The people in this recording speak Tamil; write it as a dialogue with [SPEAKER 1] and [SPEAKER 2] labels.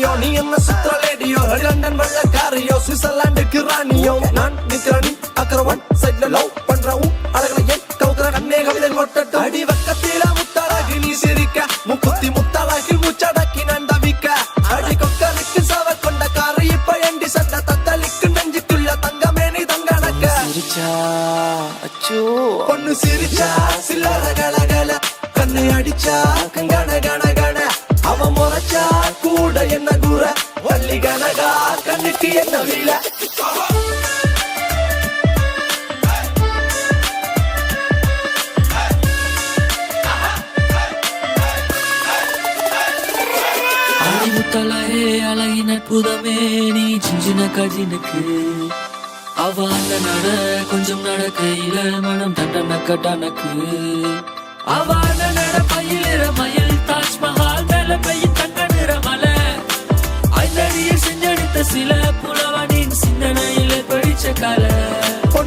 [SPEAKER 1] ரேடியோ நீ என்ன சுத்திர லேடியோ லண்டன் வெள்ளக்காரியோ சுவிட்சர்லாந்துக்கு ராணியோ நான் நிக்கிறனி அக்கரவன் சைட்ல லவ் பண்றவும் அழகல ஏன் கவுக்குற கண்ணே கவிதை கொட்டட்டும் அடி வக்கத்தில முத்தழகி நீ சிரிக்க முக்குத்தி முத்தழகில் முச்சடக்கி நண்டவிக்க அடி கொக்கலுக்கு சவ கொண்ட காரை இப்ப எண்டி சண்ட தத்தளிக்கு நெஞ்சுக்குள்ள தங்கமே நீ தங்கடக்க
[SPEAKER 2] சிரிச்சா அச்சோ
[SPEAKER 1] பொண்ணு சிரிச்சா சில்லற கலகல கண்ணை அடிச்சா கங்கட கண கண அவ முறைச்சா கூட என்ன கூற வள்ளி கனகா கண்ணுக்கு என்ன வீல
[SPEAKER 2] அழிமுத்தலையே அழகின் அற்புதமே நீ சின்ன கஜினுக்கு அவ அந்த நட கொஞ்சம் நடக்கையில மனம் தண்டனக்க டனக்கு அவ அந்த நட பயிலிற மயில் தாஜ்மஹால் மேல பையின் தங்க நிற மலை ஐந்தடியில் செஞ்செடுத்த சில